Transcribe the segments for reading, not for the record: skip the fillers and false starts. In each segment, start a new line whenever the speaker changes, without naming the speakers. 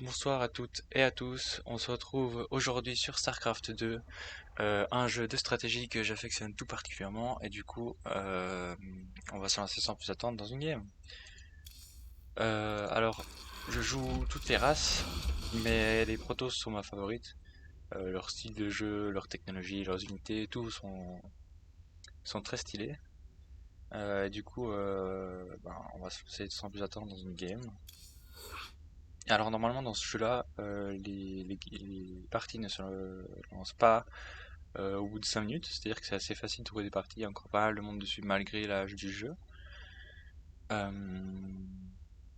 Bonsoir à toutes et à tous, on se retrouve aujourd'hui sur StarCraft 2, un jeu de stratégie que j'affectionne tout particulièrement et du coup on va se lancer sans plus attendre dans une game. Alors je joue toutes les races, mais les Protoss sont ma favorite. Leur style de jeu, leur technologie, leurs unités, tout sont très stylés. Et du coup on va se lancer sans plus attendre dans une game. Alors normalement dans ce jeu-là, les parties ne se lancent pas au bout de 5 minutes, c'est-à-dire que c'est assez facile de trouver des parties, il y a encore pas mal de monde dessus malgré l'âge du jeu. Euh,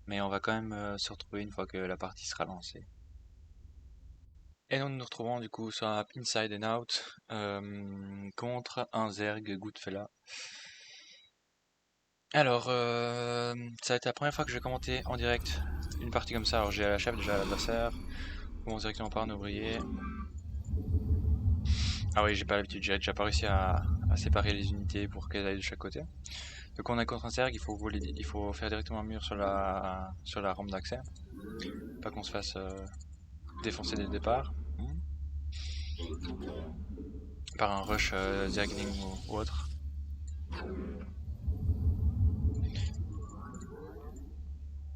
mais on va quand même se retrouver une fois que la partie sera lancée. Et nous nous retrouvons du coup sur un Inside and Out contre un Zerg Goodfella. Alors, ça va être la première fois que je vais commenter en direct une partie comme ça. Alors j'ai la chef déjà à l'adversaire, on commence directement par un ouvrier. Ah oui, j'ai pas l'habitude, j'ai déjà pas réussi à séparer les unités pour qu'elles aillent de chaque côté. Donc on est contre un Zerg, il faut faire directement un mur sur la rampe d'accès. Pas qu'on se fasse défoncer dès le départ. Par un rush Zergling ou autre.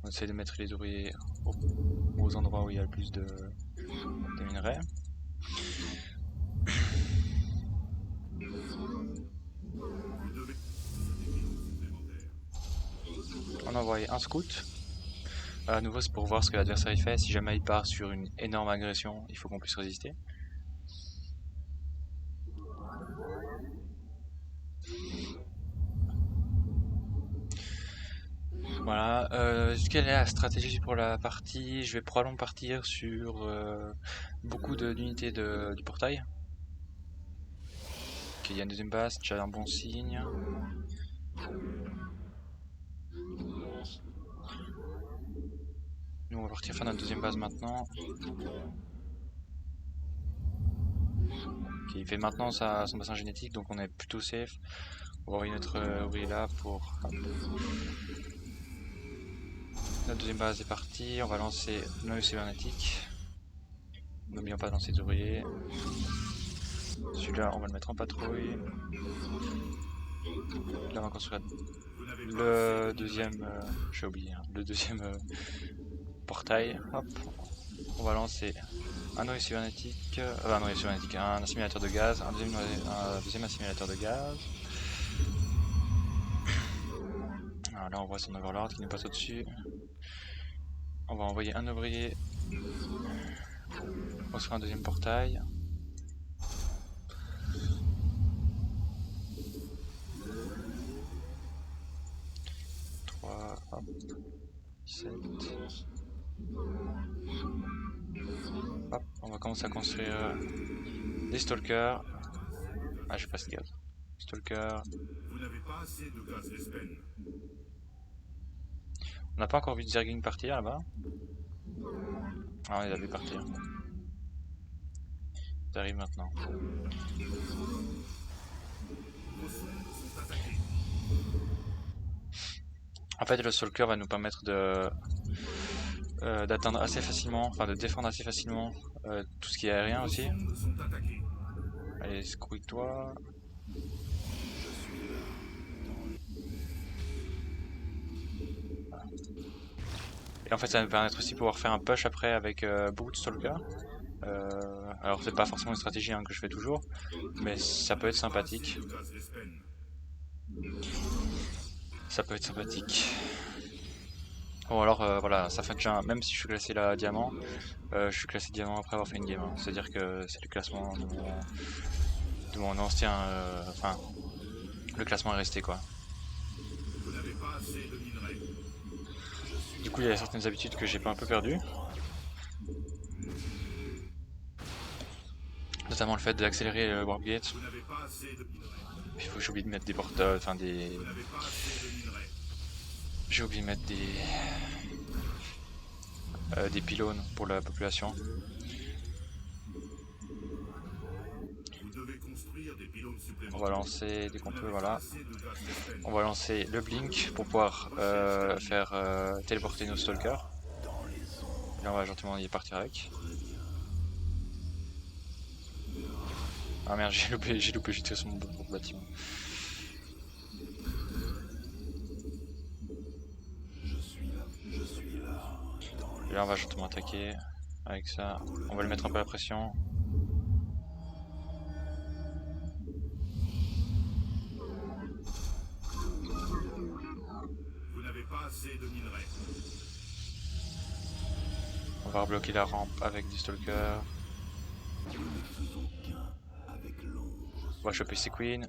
On essaie de mettre les ouvriers aux endroits où il y a le plus de minerais. On a envoyé un scout. À nouveau, c'est pour voir ce que l'adversaire il fait. Si jamais il part sur une énorme agression, il faut qu'on puisse résister. Voilà. Quelle est la stratégie pour la partie? Je vais probablement partir sur beaucoup d'unités du portail. Ok, il y a une deuxième base, déjà un bon signe. Nous on va partir faire notre deuxième base maintenant. Ok, il fait maintenant son bassin génétique, donc on est plutôt safe. On va envoyer notre ouvrier là pour... Notre deuxième base est partie, on va lancer l'œil cybernétique. N'oublions pas de lancer les ouvriers. Celui-là on va le mettre en patrouille. Là on va construire le deuxième... j'ai oublié, hein, le deuxième portail. Hop. On va lancer un noyau cybernétique, un noyau cybernétique, un assimilateur de gaz, un deuxième assimilateur de gaz. Alors là on voit son overlord qui nous passe au-dessus. On va envoyer un ouvrier. On se fait un deuxième portail. Hop, 7. Hop, on va commencer à construire des stalkers. Ah, j'ai pas assez de gaz. Stalker.
Vous n'avez pas assez de gaz Vespen.
On n'a pas encore vu de Zergling partir là-bas. Ah, on les a vu partir. Ça arrive maintenant.
Vos sondes sont attaquées.
En fait, le stalker va nous permettre d'atteindre assez facilement, enfin de défendre assez facilement tout ce qui est aérien
Vos
aussi.
sondes sont attaquées.
Allez, scrouille-toi. Et en fait, ça va nous permettre aussi de pouvoir faire un push après avec beaucoup de stalkers. Alors, c'est pas forcément une stratégie hein, que je fais toujours, mais ça peut être sympathique. Ça peut être sympathique. Bon, alors voilà, ça fait déjà, même si je suis classé là diamant, je suis classé diamant après avoir fait une game. Hein. C'est-à-dire que c'est le classement de mon ancien. Enfin, le classement est resté quoi.
Vous n'avez pas assez de minerais.
Du coup, il y a certaines habitudes que j'ai pas un peu perdues. Notamment le fait d'accélérer le warp gate.
Vous n'avez pas assez de minerais.
Il faut que j'oublie de mettre des portails, enfin des.
Vous n'avez pas assez de minerais.
J'ai oublié de mettre des pylônes pour la population.
Vous devez construire des pylônes
On
supplémentaires.
va lancer dès qu'on peut, voilà.
Assez de gaz Vespen.
On va lancer le blink pour pouvoir faire téléporter nos stalkers. Là on va gentiment y partir avec. Ah merde, j'ai loupé, j'étais sur mon bâtiment. Et là on va gentiment attaquer avec ça. On va lui mettre un peu la pression.
Vous n'avez pas assez de minerais.
On va rebloquer la rampe avec des stalkers. On va choper ses queens.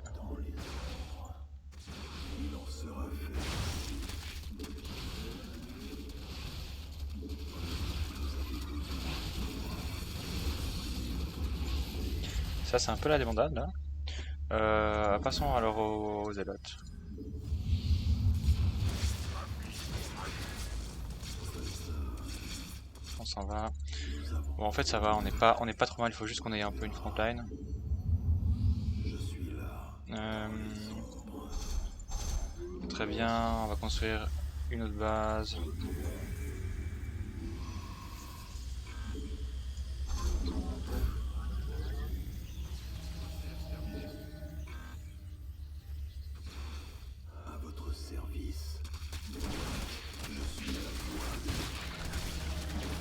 Ça c'est un peu la débandade là. Passons alors aux zélotes. On s'en va. Bon en fait ça va, on n'est pas trop mal, il faut juste qu'on ait un peu une frontline. Très bien, on va construire une autre base.
À votre service.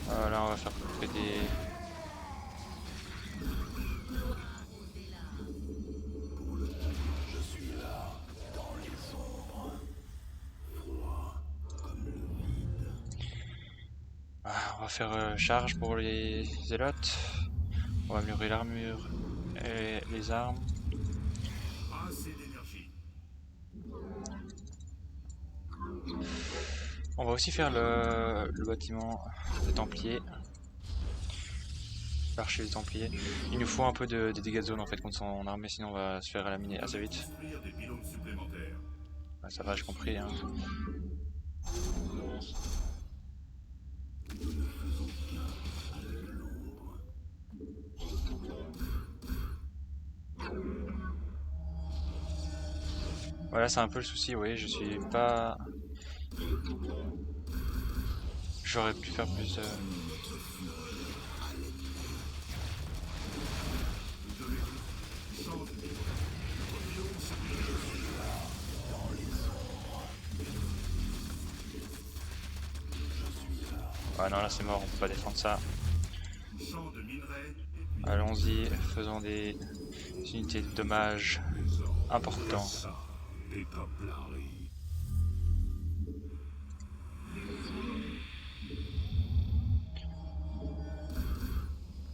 Là on va faire couper des... On va faire charge pour les zélotes. On va améliorer l'armure et les armes.
Pas assez d'énergie.
On va aussi faire le bâtiment des Templiers. L'archer des Templiers. Il nous faut un peu de dégâts de zone en fait contre son armée, sinon on va se faire laminer assez vite.
Construire des pylônes supplémentaires.
Ouais, ça va, j'ai compris. Hein. Voilà, c'est un peu le souci, oui, je suis pas... J'aurais pu faire plus... Ah non, là c'est mort, on peut pas défendre ça.
Champ de minerais.
Allons-y, faisons des unités de dommages importants.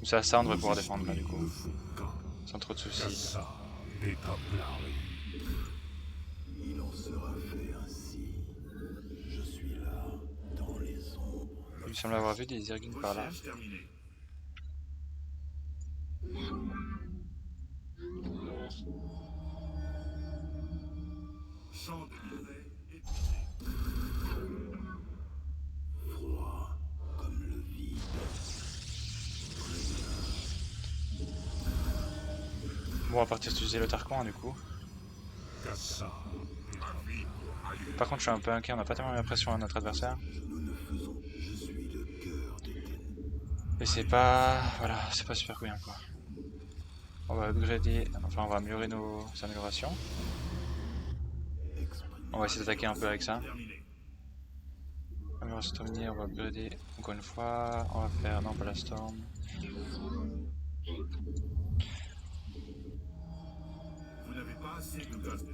Ça on devrait pouvoir défendre là du coup. Sans trop de soucis.
Il en sera fait ainsi. Je suis là, dans les ombres.
Il me semble avoir vu des Zerglings par là.
Recherche terminée. Champ de minerais épuisé. Froid comme le vide.
Bon, on va partir utiliser le Tarquin du coup. Par contre, je suis un peu inquiet, on n'a pas tellement l'impression à notre adversaire. Et c'est pas... Voilà, c'est pas super bien quoi. On va upgrader, enfin on va améliorer nos améliorations. On va essayer d'attaquer un peu avec ça. Amélioration terminée, on va upgrader encore une fois. On va faire... Non, pas la storm.
Vous n'avez pas assez de gaz.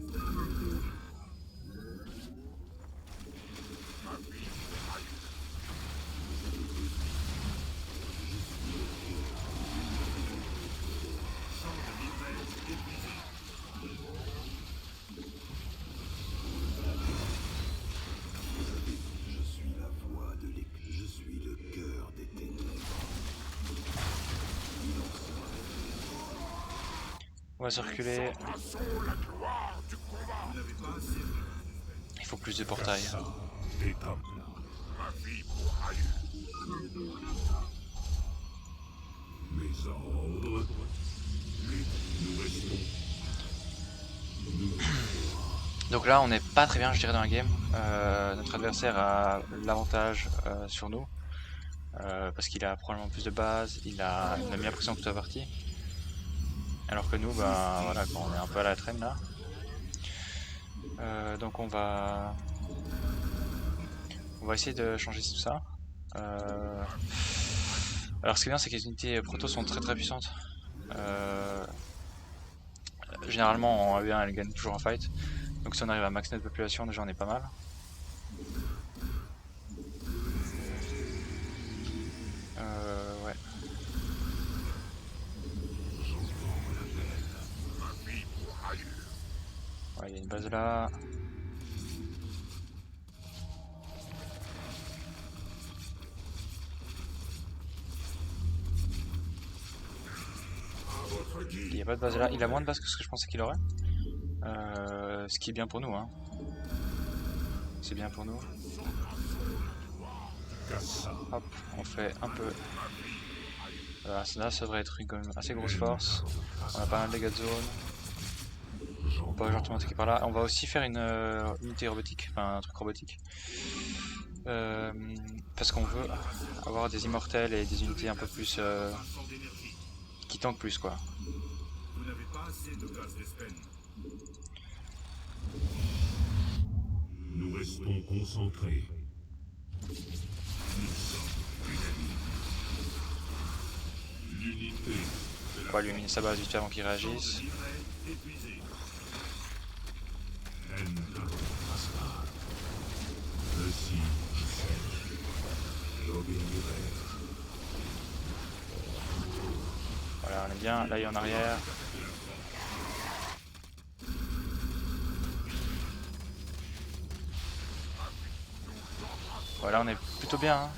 On va circuler. Il faut plus de portails. Donc là on n'est pas très bien je dirais dans la game. Notre adversaire a l'avantage sur nous. parce qu'il a probablement plus de base, il a mis la pression toute la partie. Alors que nous, bah voilà, on est un peu à la traîne là. Donc on va essayer de changer tout ça. Alors ce qui est bien, c'est que les unités proto sont très puissantes. Généralement en AE1 elles gagnent toujours en fight. Donc si on arrive à max net population, déjà on est pas mal. Ouais. Ouais, il y a une base là. Il n'y a pas de base là. Il a moins de base que ce que je pensais qu'il aurait. Ce qui est bien pour nous, hein. C'est bien pour nous. Hop, on fait un peu. Voilà, là ça devrait être une assez grosse force. On a pas mal de dégâts de zone. On peut gentiment attaquer par là. On va aussi faire une unité robotique, enfin un truc robotique. Parce qu'on veut avoir des immortels et des unités un peu plus qui tankent plus quoi.
Vous n'avez pas assez de gaz d'Espen.
Nous restons concentrés. L'unité.
On va lui miner sa base vite fait avant qu'il réagisse.
Ainsi, j'obéirai.
Voilà, on est bien. Là il est en arrière. Voilà, on est plutôt bien. Hein.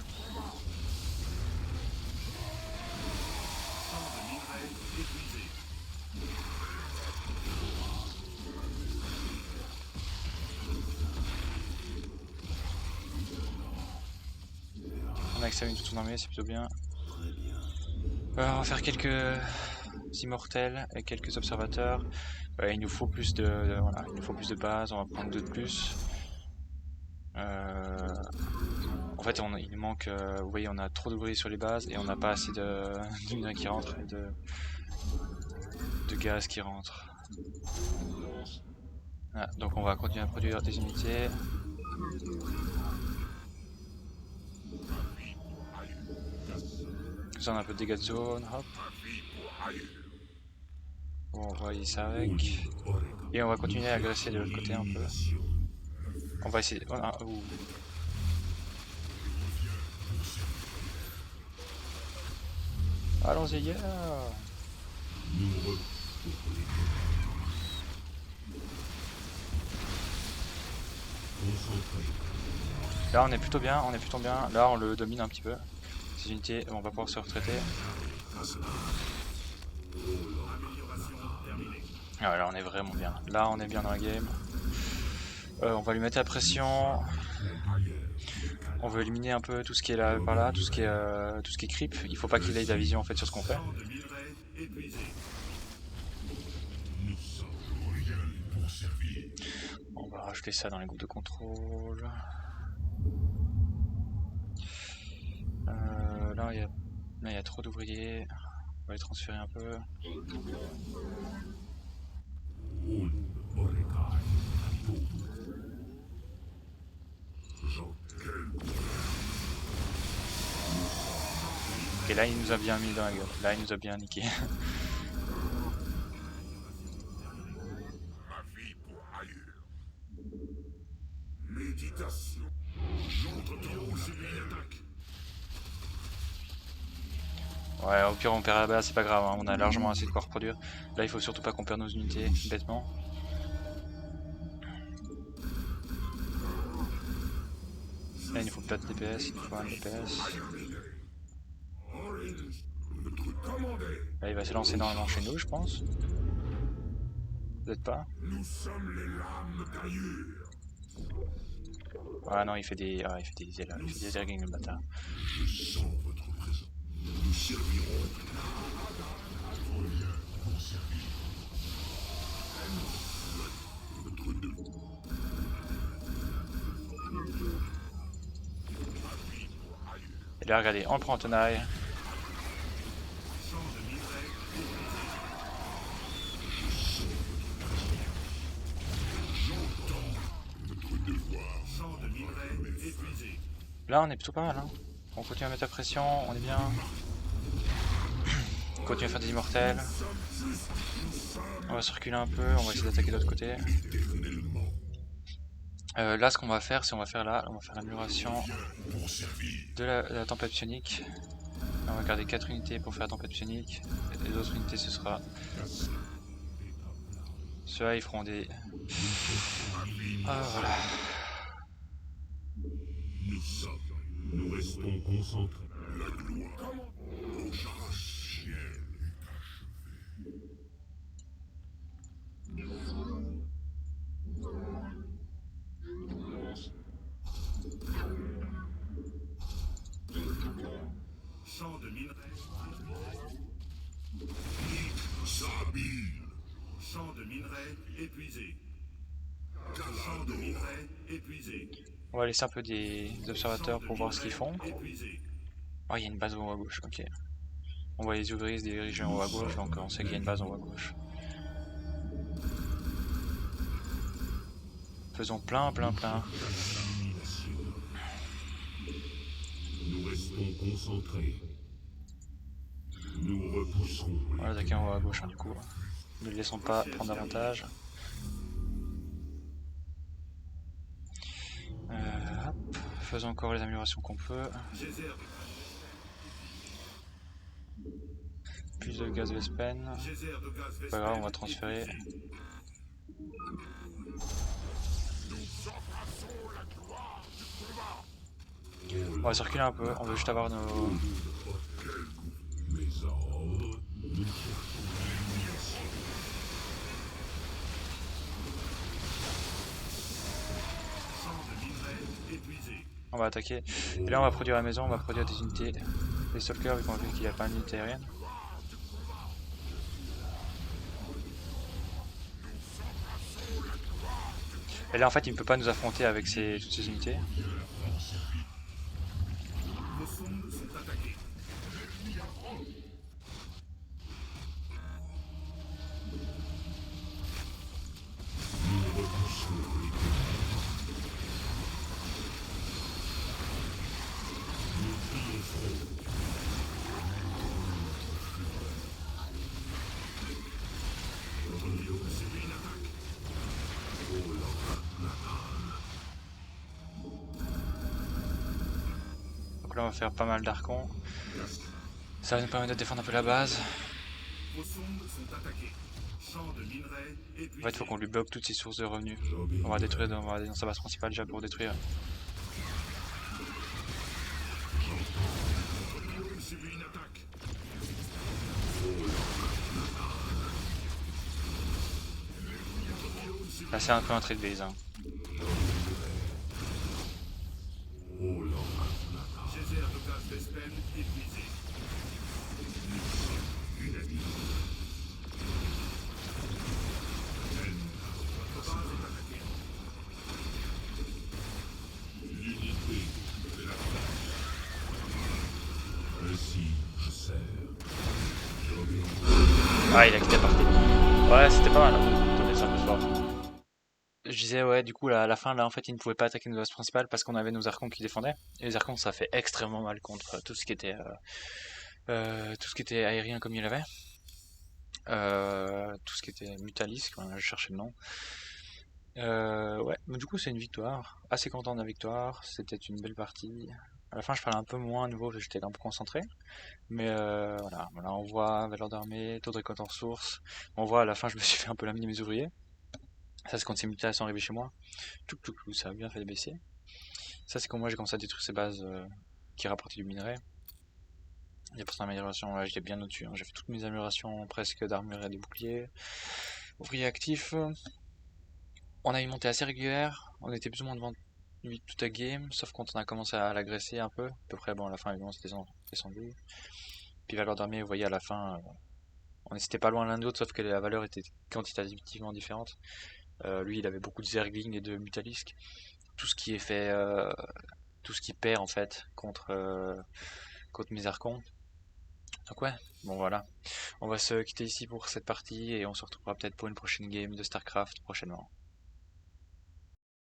On a examiné toute son armée, c'est plutôt bien. On va faire quelques immortels et quelques observateurs. Il nous faut plus de voilà, il nous faut plus de base. On va prendre 2 de plus. En fait, il nous manque. Vous voyez, on a trop d'ouvriers sur les bases et on n'a pas assez de minerais qui rentrent et de gaz qui rentrent. Voilà, donc on va continuer à produire des unités. Ça, on a un peu de dégâts de zone. Hop. Bon, on va y ça avec. Et on va continuer à agresser de l'autre côté un peu. On va essayer. Voilà. Allons-y, yeah. Là on est plutôt bien, Là on le domine un petit peu. Ces unités, on va pouvoir se retraiter. Ah, là on est vraiment bien. Là on est bien dans la game. On va lui mettre la pression. On veut éliminer un peu tout ce qui est là par là, tout ce qui est creep. Il faut pas qu'il ait de la vision en fait sur ce qu'on fait. On va rajouter ça dans les groupes de contrôle. Là il y a trop d'ouvriers. On va les transférer un peu. Ok, là il nous a bien mis dans la gueule. Là il nous a bien niqué.
Méditation. J'entends c'est une attaque.
Ouais, au pire on perd la base, c'est pas grave, hein. On a largement assez de quoi reproduire. Là il faut surtout pas qu'on perde nos unités, bêtement. Là il nous faut pas de DPS, il nous faut un DPS. Là il va se lancer normalement chez nous je pense. Peut-être pas.
Nous sommes les lames d'Ayur.
Ah non il fait des. Ah il fait des ailes, il fait des airgains le bâtard.
Je sens votre présence. Nous servirons.
Puis là, regardez, on le prend en tenaille.
Champ de minerai épuisé. Champ de minerai épuisé.
Là, on est plutôt pas mal. Hein. On continue à mettre la pression, on est bien. On continue à faire des immortels. On va circuler un peu, on va essayer d'attaquer de l'autre côté. Là, ce qu'on va faire, c'est on va faire l'amélioration de la tempête psionique. On va garder 4 unités pour faire la tempête psionique. Et les autres unités, ce sera... Ceux-là, ils feront des... Ah, voilà.
Nous restons concentrés. Champ de minerai. Champ de minerai épuisé. Champ de minerai épuisé.
On va laisser un peu des observateurs pour voir ce qu'ils font.
Épuisé.
Oh, il y a une base en haut à gauche, ok. On voit les ouvriers se diriger en haut à gauche, donc on sait qu'il y a une base en haut à gauche. Faisons plein.
Nous restons concentrés. Nous repoussons.
On va attaquer en haut à gauche, hein, du coup. Ne le laissons pas prendre davantage. Hop. Faisons encore les améliorations qu'on peut.
Geyser
Plus de gaz Vespen.
de gaz
Pas grave, on va transférer. On va circuler un peu, on veut juste avoir nos...
Mes ordres. Champ de minerai épuisé.
On va attaquer. Et là on va produire à la maison, on va produire des unités. Les stalkers, vu qu'on a vu qu'il n'y a pas d'unité aérienne. Et là en fait il ne peut pas nous affronter avec toutes ces unités.
Nos sondes sont attaquées.
Donc là on va faire pas mal d'archons. Ça va nous permettre de défendre un peu la base.
Vos sondes sont attaquées. Champ de minerai épuisé.
En fait il faut qu'on lui bloque toutes ses sources de revenus. On va détruire, on va aller dans sa base principale déjà pour détruire.
Subi une attaque.
Là c'est un peu un trait de base. Hein.
Geyser de gaz Vespen épuisé. Votre base est attaquée. L'unité de la Ainsi, je sers.
Ah il a quitté la partie. Ouais c'était pas mal. Hein. Attendez, c'est un peu fort. Je disais ouais du coup à la fin là en fait ils ne pouvaient pas attaquer nos bases principales parce qu'on avait nos archons qui défendaient. Et les archons ça fait extrêmement mal contre tout ce qui était aérien comme il avait. Tout ce qui était Mutalisk, voilà, je cherchais le nom. Ouais, mais du coup c'est une victoire. Assez content de la victoire, c'était une belle partie. À la fin je parlais un peu moins à nouveau parce que j'étais un peu concentré. Mais voilà, on voit valeur d'armée, taux de récolte en ressources. On voit à la fin je me suis fait un peu la mine de mes ouvriers. Ça c'est quand ces mutations sont arrivés chez moi. Tout, ça a bien fait baisser. Ça c'est quand moi j'ai commencé à détruire ces bases qui rapportaient du minerai. Et pour son amélioration, là j'étais bien au-dessus. Hein. J'ai fait toutes mes améliorations presque d'armure et des boucliers. Ouvrier actif. On a une montée assez régulière. On était plus ou moins devant lui toute la game. Sauf quand on a commencé à l'agresser un peu. À peu près, bon, à la fin, évidemment, c'était descendu. Puis valeur d'armée, vous voyez, à la fin, on n'était pas loin l'un de l'autre, sauf que la valeur était quantitativement différente. Lui, il avait beaucoup de Zergling et de Mutalisk. Tout ce qui est fait tout ce qui perd en fait contre mes archons. Donc ouais, bon voilà. On va se quitter ici pour cette partie et on se retrouvera peut-être pour une prochaine game de StarCraft prochainement.